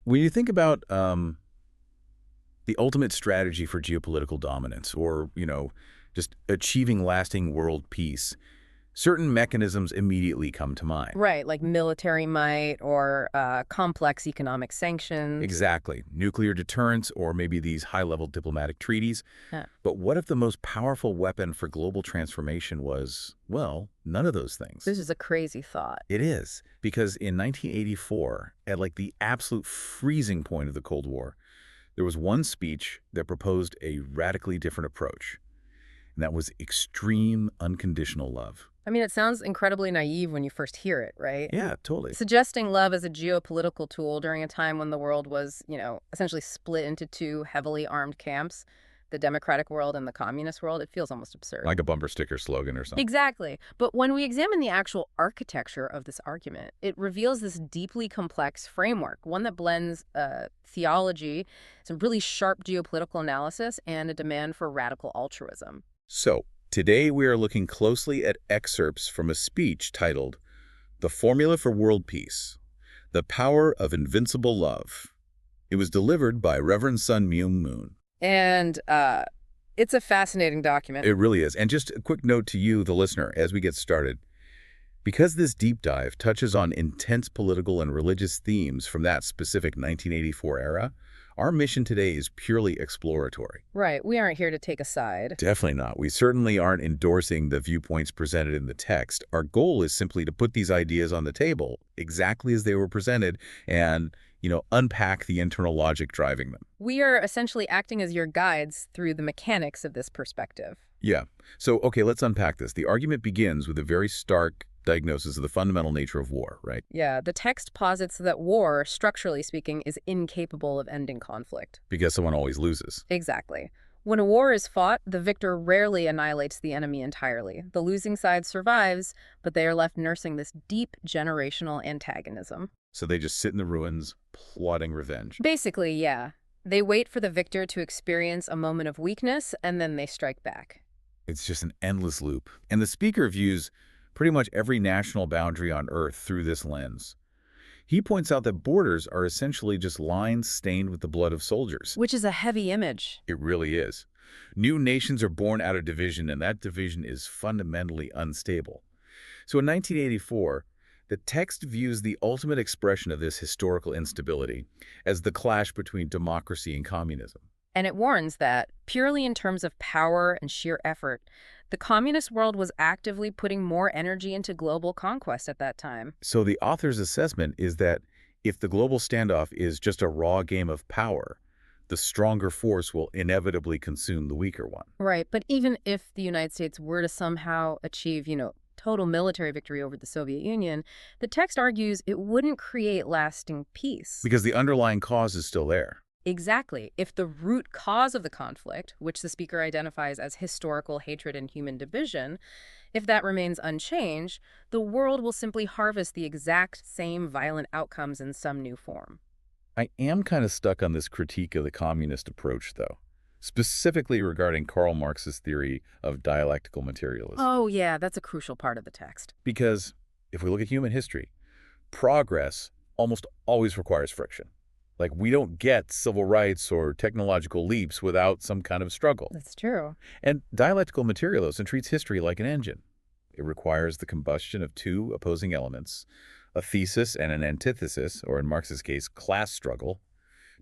When you think about the ultimate strategy for geopolitical dominance or, just achieving lasting world peace, certain mechanisms immediately come to mind. Right, like military might or complex economic sanctions. Exactly. Nuclear deterrence or maybe these high-level diplomatic treaties. Yeah. But what if the most powerful weapon for global transformation was, well, none of those things? This is a crazy thought. It is, because in 1984, at like the absolute freezing point of the Cold War, there was one speech that proposed a radically different approach, and that was extreme unconditional love. I mean, it sounds incredibly naive when you first hear it, right? Yeah, totally. Suggesting love as a geopolitical tool during a time when the world was, essentially split into two heavily armed camps, the democratic world and the communist world, it feels almost absurd. Like a bumper sticker slogan or something. Exactly. But when we examine the actual architecture of this argument, it reveals this deeply complex framework, one that blends theology, some really sharp geopolitical analysis, and a demand for radical altruism. So, today we are looking closely at excerpts from a speech titled The Formula for World Peace, The Power of Invincible Love. It was delivered by Reverend Sun Myung Moon. And it's a fascinating document. It really is. And just a quick note to you, the listener, as we get started. Because this deep dive touches on intense political and religious themes from that specific 1984 era, our mission today is purely exploratory. Right. We aren't here to take a side. Definitely not. We certainly aren't endorsing the viewpoints presented in the text. Our goal is simply to put these ideas on the table exactly as they were presented and, unpack the internal logic driving them. We are essentially acting as your guides through the mechanics of this perspective. Yeah. So, okay, let's unpack this. The argument begins with a very stark diagnosis of the fundamental nature of war, right? Yeah, the text posits that war, structurally speaking, is incapable of ending conflict. Because someone always loses. Exactly. When a war is fought, the victor rarely annihilates the enemy entirely. The losing side survives, but they are left nursing this deep generational antagonism. So they just sit in the ruins, plotting revenge. Basically, yeah. They wait for the victor to experience a moment of weakness, and then they strike back. It's just an endless loop. And the speaker views pretty much every national boundary on Earth through this lens. He points out that borders are essentially just lines stained with the blood of soldiers. Which is a heavy image. It really is. New nations are born out of division, and that division is fundamentally unstable. So in 1984, the text views the ultimate expression of this historical instability as the clash between democracy and communism. And it warns that, purely in terms of power and sheer effort, the communist world was actively putting more energy into global conquest at that time. So the author's assessment is that if the global standoff is just a raw game of power, the stronger force will inevitably consume the weaker one. Right, but even if the United States were to somehow achieve, total military victory over the Soviet Union, the text argues it wouldn't create lasting peace. Because the underlying cause is still there. Exactly. If the root cause of the conflict, which the speaker identifies as historical hatred and human division, if that remains unchanged, the world will simply harvest the exact same violent outcomes in some new form. I am kind of stuck on this critique of the communist approach, though, specifically regarding Karl Marx's theory of dialectical materialism. Oh, yeah, that's a crucial part of the text. Because if we look at human history, progress almost always requires friction. Like, we don't get civil rights or technological leaps without some kind of struggle. That's true. And dialectical materialism treats history like an engine. It requires the combustion of two opposing elements, a thesis and an antithesis, or in Marx's case, class struggle,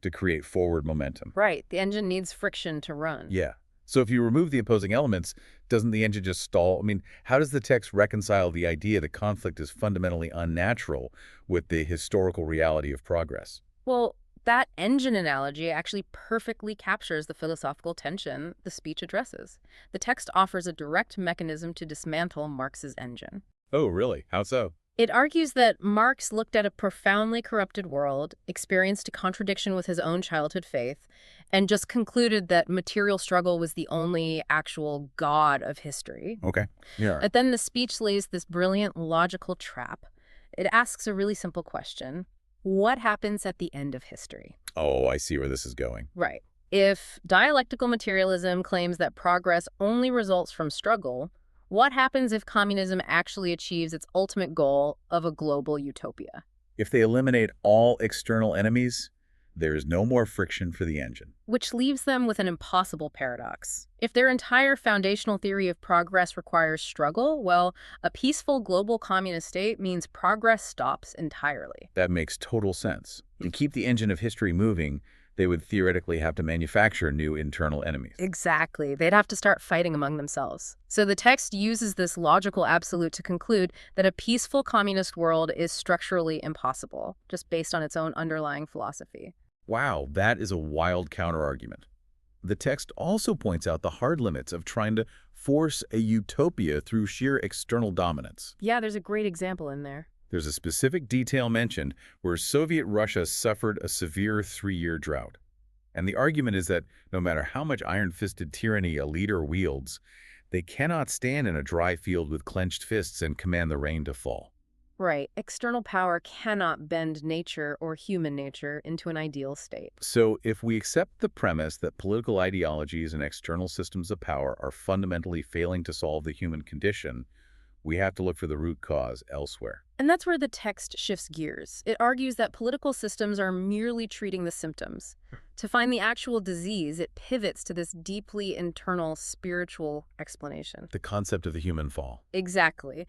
to create forward momentum. Right. The engine needs friction to run. Yeah. So if you remove the opposing elements, doesn't the engine just stall? I mean, how does the text reconcile the idea that conflict is fundamentally unnatural with the historical reality of progress? Well, that engine analogy actually perfectly captures the philosophical tension the speech addresses. The text offers a direct mechanism to dismantle Marx's engine. Oh, really? How so? It argues that Marx looked at a profoundly corrupted world, experienced a contradiction with his own childhood faith, and just concluded that material struggle was the only actual god of history. Okay. Yeah. But then the speech lays this brilliant logical trap. It asks a really simple question. What happens at the end of history? Oh, I see where this is going. Right. If dialectical materialism claims that progress only results from struggle, what happens if communism actually achieves its ultimate goal of a global utopia? If they eliminate all external enemies, There is no more friction for the engine. Which leaves them with an impossible paradox. If their entire foundational theory of progress requires struggle, well, a peaceful global communist state means progress stops entirely. That makes total sense. To keep the engine of history moving, they would theoretically have to manufacture new internal enemies. Exactly. They'd have to start fighting among themselves. So the text uses this logical absolute to conclude that a peaceful communist world is structurally impossible, just based on its own underlying philosophy. Wow, that is a wild counterargument. The text also points out the hard limits of trying to force a utopia through sheer external dominance. Yeah, there's a great example in there. There's a specific detail mentioned where Soviet Russia suffered a severe 3-year drought. And the argument is that no matter how much iron-fisted tyranny a leader wields, they cannot stand in a dry field with clenched fists and command the rain to fall. Right. External power cannot bend nature or human nature into an ideal state. So if we accept the premise that political ideologies and external systems of power are fundamentally failing to solve the human condition, we have to look for the root cause elsewhere. And that's where the text shifts gears. It argues that political systems are merely treating the symptoms. To find the actual disease, it pivots to this deeply internal spiritual explanation. The concept of the human fall. Exactly.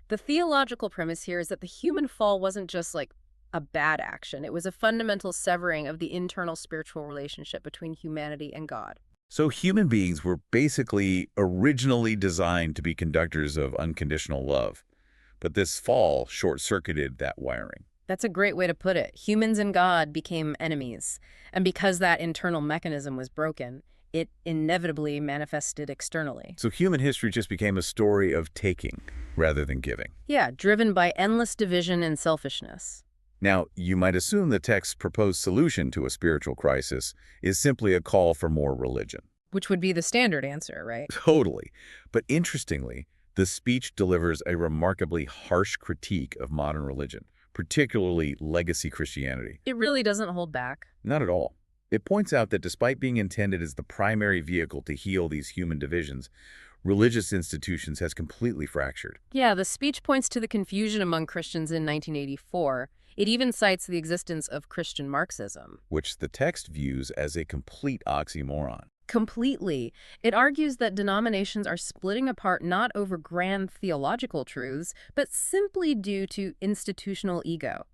The theological premise here is that the human fall wasn't just like a bad action. It was a fundamental severing of the internal spiritual relationship between humanity and God. So human beings were basically originally designed to be conductors of unconditional love. But this fall short-circuited that wiring. That's a great way to put it. Humans and God became enemies. And because that internal mechanism was broken, it inevitably manifested externally. So human history just became a story of taking rather than giving. Yeah, driven by endless division and selfishness. Now, you might assume the text's proposed solution to a spiritual crisis is simply a call for more religion. Which would be the standard answer, right? Totally. But interestingly, the speech delivers a remarkably harsh critique of modern religion, particularly legacy Christianity. It really doesn't hold back. Not at all. It points out that despite being intended as the primary vehicle to heal these human divisions, religious institutions has completely fractured. Yeah, the speech points to the confusion among Christians in 1984. It even cites the existence of Christian Marxism. Which the text views as a complete oxymoron. Completely. It argues that denominations are splitting apart not over grand theological truths, but simply due to institutional ego.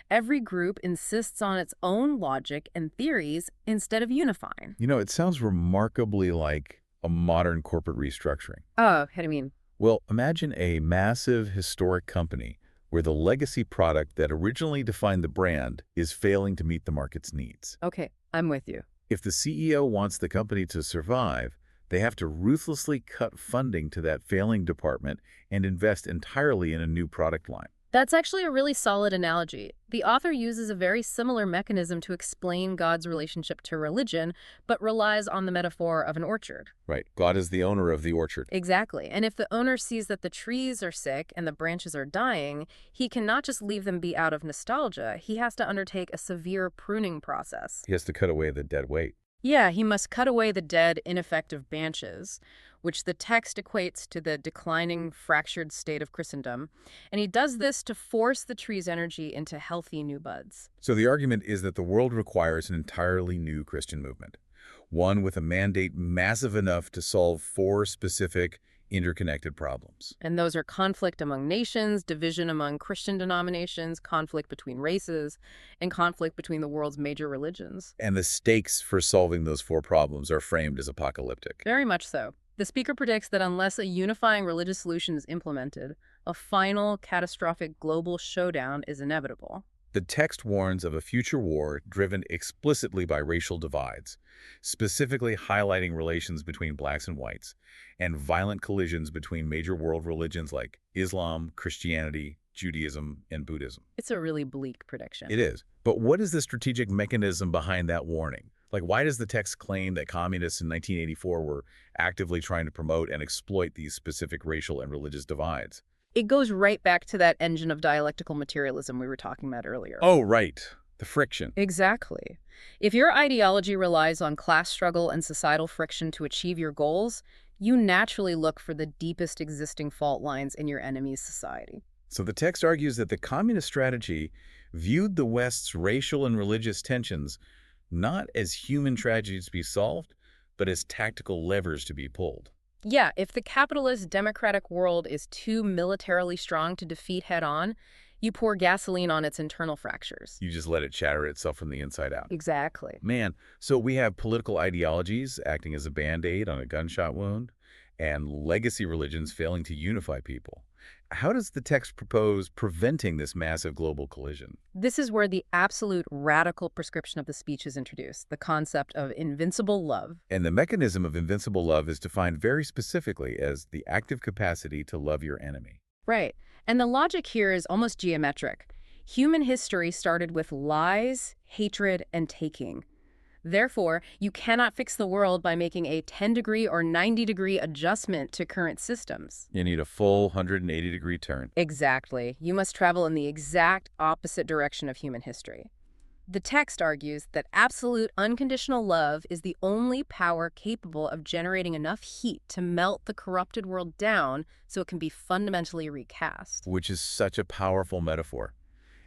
Every group insists on its own logic and theories instead of unifying. You know, it sounds remarkably like a modern corporate restructuring. Oh, how do you mean? Well, imagine a massive historic company where the legacy product that originally defined the brand is failing to meet the market's needs. Okay, I'm with you. If the CEO wants the company to survive, they have to ruthlessly cut funding to that failing department and invest entirely in a new product line. That's actually a really solid analogy. The author uses a very similar mechanism to explain God's relationship to religion, but relies on the metaphor of an orchard. Right. God is the owner of the orchard. Exactly. And if the owner sees that the trees are sick and the branches are dying, he cannot just leave them be out of nostalgia. He has to undertake a severe pruning process. He has to cut away the dead weight. Yeah, he must cut away the dead, ineffective branches, which the text equates to the declining, fractured state of Christendom. And he does this to force the tree's energy into healthy new buds. So the argument is that the world requires an entirely new Christian movement, one with a mandate massive enough to solve 4 specific, interconnected problems. And those are conflict among nations, division among Christian denominations, conflict between races, and conflict between the world's major religions. And the stakes for solving those 4 problems are framed as apocalyptic. Very much so. The speaker predicts that unless a unifying religious solution is implemented, a final, catastrophic global showdown is inevitable. The text warns of a future war driven explicitly by racial divides, specifically highlighting relations between blacks and whites, and violent collisions between major world religions like Islam, Christianity, Judaism, and Buddhism. It's a really bleak prediction. It is. But what is the strategic mechanism behind that warning? Like, why does the text claim that communists in 1984 were actively trying to promote and exploit these specific racial and religious divides? It goes right back to that engine of dialectical materialism we were talking about earlier. Oh, right. The friction. Exactly. If your ideology relies on class struggle and societal friction to achieve your goals, you naturally look for the deepest existing fault lines in your enemy's society. So the text argues that the communist strategy viewed the West's racial and religious tensions not as human tragedies to be solved, but as tactical levers to be pulled. Yeah, if the capitalist democratic world is too militarily strong to defeat head-on, you pour gasoline on its internal fractures. You just let it shatter itself from the inside out. Exactly. Man, so we have political ideologies acting as a band-aid on a gunshot wound, and legacy religions failing to unify people. How does the text propose preventing this massive global collision? This is where the absolute radical prescription of the speech is introduced, the concept of invincible love. And the mechanism of invincible love is defined very specifically as the active capacity to love your enemy. Right. And the logic here is almost geometric. Human history started with lies, hatred, and taking. Therefore, you cannot fix the world by making a 10-degree or 90-degree adjustment to current systems. You need a full 180-degree turn. Exactly. You must travel in the exact opposite direction of human history. The text argues that absolute unconditional love is the only power capable of generating enough heat to melt the corrupted world down so it can be fundamentally recast. Which is such a powerful metaphor.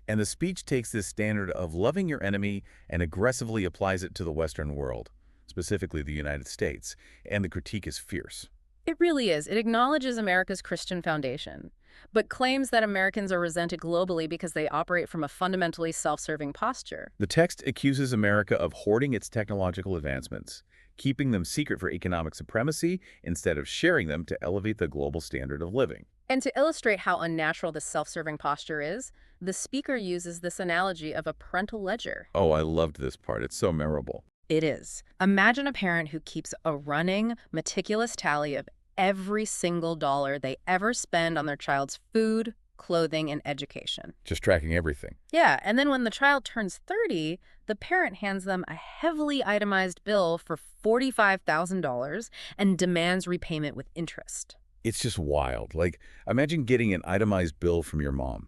And the speech takes this standard of loving your enemy and aggressively applies it to the Western world, specifically the United States, and the critique is fierce. It really is. It acknowledges America's Christian foundation, but claims that Americans are resented globally because they operate from a fundamentally self-serving posture. The text accuses America of hoarding its technological advancements, keeping them secret for economic supremacy instead of sharing them to elevate the global standard of living. And to illustrate how unnatural this self-serving posture is, the speaker uses this analogy of a parental ledger. Oh, I loved this part. It's so memorable. It is. Imagine a parent who keeps a running, meticulous tally of every single dollar they ever spend on their child's food, clothing, and education. Just tracking everything. Yeah, and then when the child turns 30, the parent hands them a heavily itemized bill for $45,000 and demands repayment with interest. It's just wild. Like, imagine getting an itemized bill from your mom.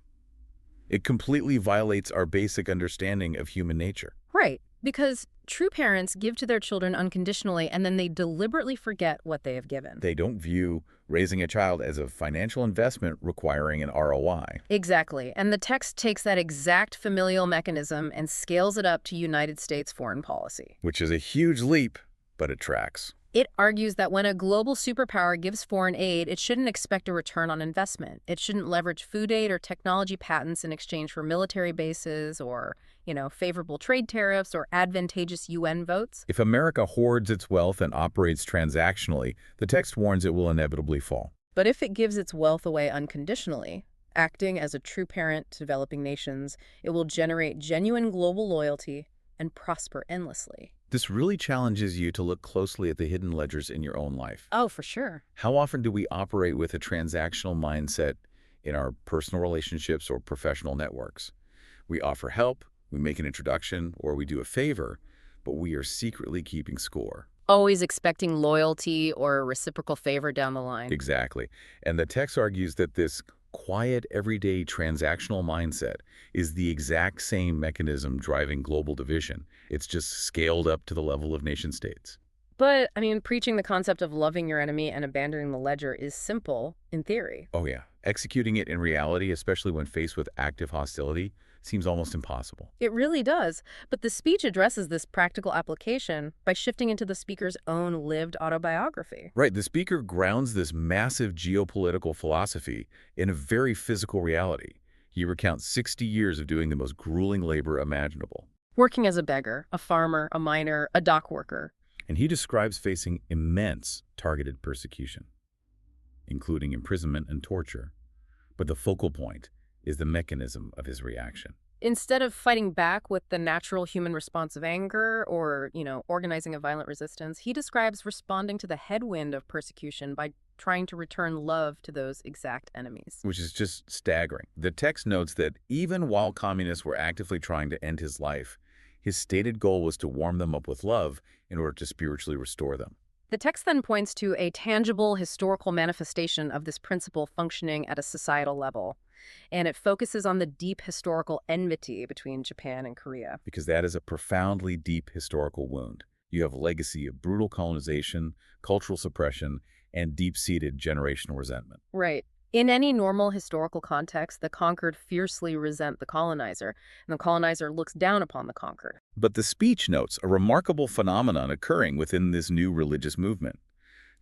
It completely violates our basic understanding of human nature. Right, because true parents give to their children unconditionally and then they deliberately forget what they have given. They don't view raising a child as a financial investment requiring an ROI. Exactly, and the text takes that exact familial mechanism and scales it up to United States foreign policy. Which is a huge leap, but it tracks. It argues that when a global superpower gives foreign aid, it shouldn't expect a return on investment. It shouldn't leverage food aid or technology patents in exchange for military bases or, favorable trade tariffs or advantageous UN votes. If America hoards its wealth and operates transactionally, the text warns it will inevitably fall. But if it gives its wealth away unconditionally, acting as a true parent to developing nations, it will generate genuine global loyalty and prosper endlessly. This really challenges you to look closely at the hidden ledgers in your own life. Oh, for sure. How often do we operate with a transactional mindset in our personal relationships or professional networks? We offer help, we make an introduction, or we do a favor, but we are secretly keeping score. Always expecting loyalty or a reciprocal favor down the line. Exactly. And the text argues that this quiet, everyday transactional mindset is the exact same mechanism driving global division. It's just scaled up to the level of nation states. But, preaching the concept of loving your enemy and abandoning the ledger is simple in theory. Oh yeah, executing it in reality, especially when faced with active hostility, seems almost impossible. It really does. But the speech addresses this practical application by shifting into the speaker's own lived autobiography. Right, the speaker grounds this massive geopolitical philosophy in a very physical reality. He recounts 60 years of doing the most grueling labor imaginable. Working as a beggar, a farmer, a miner, a dock worker. And he describes facing immense targeted persecution, including imprisonment and torture. But the focal point is the mechanism of his reaction. Instead of fighting back with the natural human response of anger or, organizing a violent resistance, he describes responding to the headwind of persecution by trying to return love to those exact enemies. Which is just staggering. The text notes that even while communists were actively trying to end his life, his stated goal was to warm them up with love in order to spiritually restore them. The text then points to a tangible historical manifestation of this principle functioning at a societal level, and it focuses on the deep historical enmity between Japan and Korea. Because that is a profoundly deep historical wound. You have a legacy of brutal colonization, cultural suppression, and deep-seated generational resentment. Right. In any normal historical context, the conquered fiercely resent the colonizer, and the colonizer looks down upon the conquered. But the speech notes a remarkable phenomenon occurring within this new religious movement.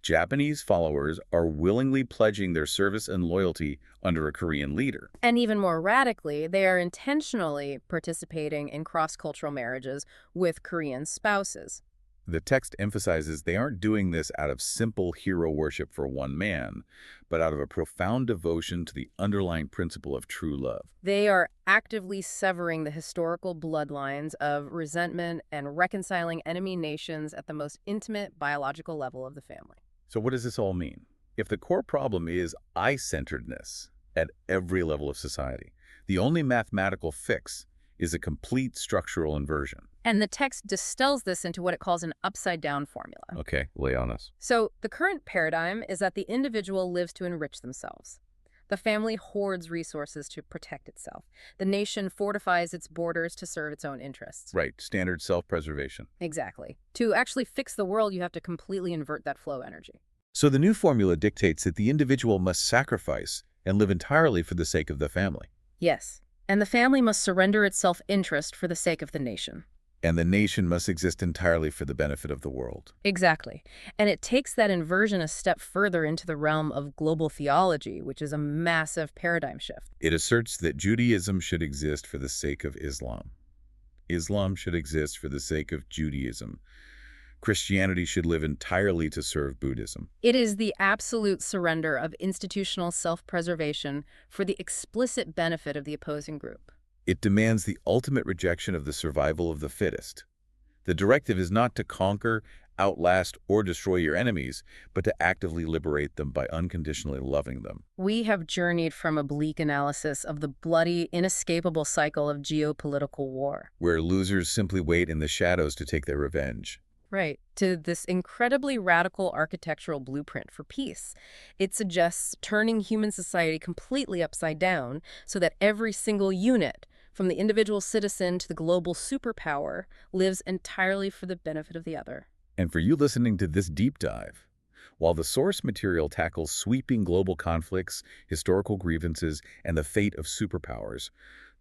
Japanese followers are willingly pledging their service and loyalty under a Korean leader. And even more radically, they are intentionally participating in cross-cultural marriages with Korean spouses. The text emphasizes they aren't doing this out of simple hero worship for one man, but out of a profound devotion to the underlying principle of true love. They are actively severing the historical bloodlines of resentment and reconciling enemy nations at the most intimate biological level of the family. So what does this all mean? If the core problem is I-centeredness at every level of society, the only mathematical fix is a complete structural inversion. And the text distills this into what it calls an upside-down formula. Okay, lay on us. So the current paradigm is that the individual lives to enrich themselves. The family hoards resources to protect itself. The nation fortifies its borders to serve its own interests. Right, standard self-preservation. Exactly. To actually fix the world, you have to completely invert that flow energy. So the new formula dictates that the individual must sacrifice and live entirely for the sake of the family. Yes. And the family must surrender its self-interest for the sake of the nation. And the nation must exist entirely for the benefit of the world. Exactly. And it takes that inversion a step further into the realm of global theology, which is a massive paradigm shift. It asserts that Judaism should exist for the sake of Islam. Islam should exist for the sake of Judaism. Christianity should live entirely to serve Buddhism. It is the absolute surrender of institutional self-preservation for the explicit benefit of the opposing group. It demands the ultimate rejection of the survival of the fittest. The directive is not to conquer, outlast, or destroy your enemies, but to actively liberate them by unconditionally loving them. We have journeyed from a bleak analysis of the bloody, inescapable cycle of geopolitical war. Where losers simply wait in the shadows to take their revenge. Right, to this incredibly radical architectural blueprint for peace. It suggests turning human society completely upside down so that every single unit, from the individual citizen to the global superpower, lives entirely for the benefit of the other. And for you listening to this deep dive, while the source material tackles sweeping global conflicts, historical grievances, and the fate of superpowers,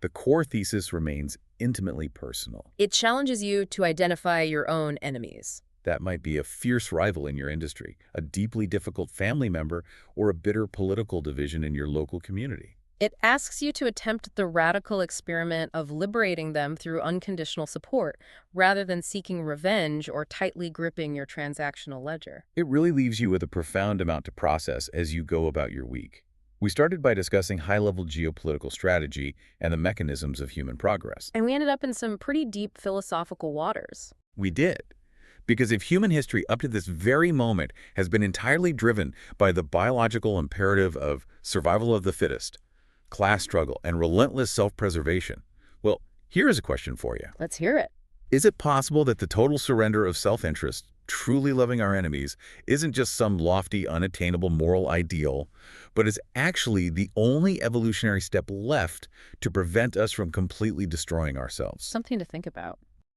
the core thesis remains intimately personal. It challenges you to identify your own enemies. That might be a fierce rival in your industry, a deeply difficult family member, or a bitter political division in your local community. It asks you to attempt the radical experiment of liberating them through unconditional support, rather than seeking revenge or tightly gripping your transactional ledger. It really leaves you with a profound amount to process as you go about your week. We started by discussing high-level geopolitical strategy and the mechanisms of human progress. And we ended up in some pretty deep philosophical waters. We did. Because if human history up to this very moment has been entirely driven by the biological imperative of survival of the fittest, class struggle, and relentless self-preservation, well, here is a question for you. Let's hear it. Is it possible that the total surrender of self-interest, truly loving our enemies, isn't just some lofty, unattainable moral ideal, but is actually the only evolutionary step left to prevent us from completely destroying ourselves? Something to think about.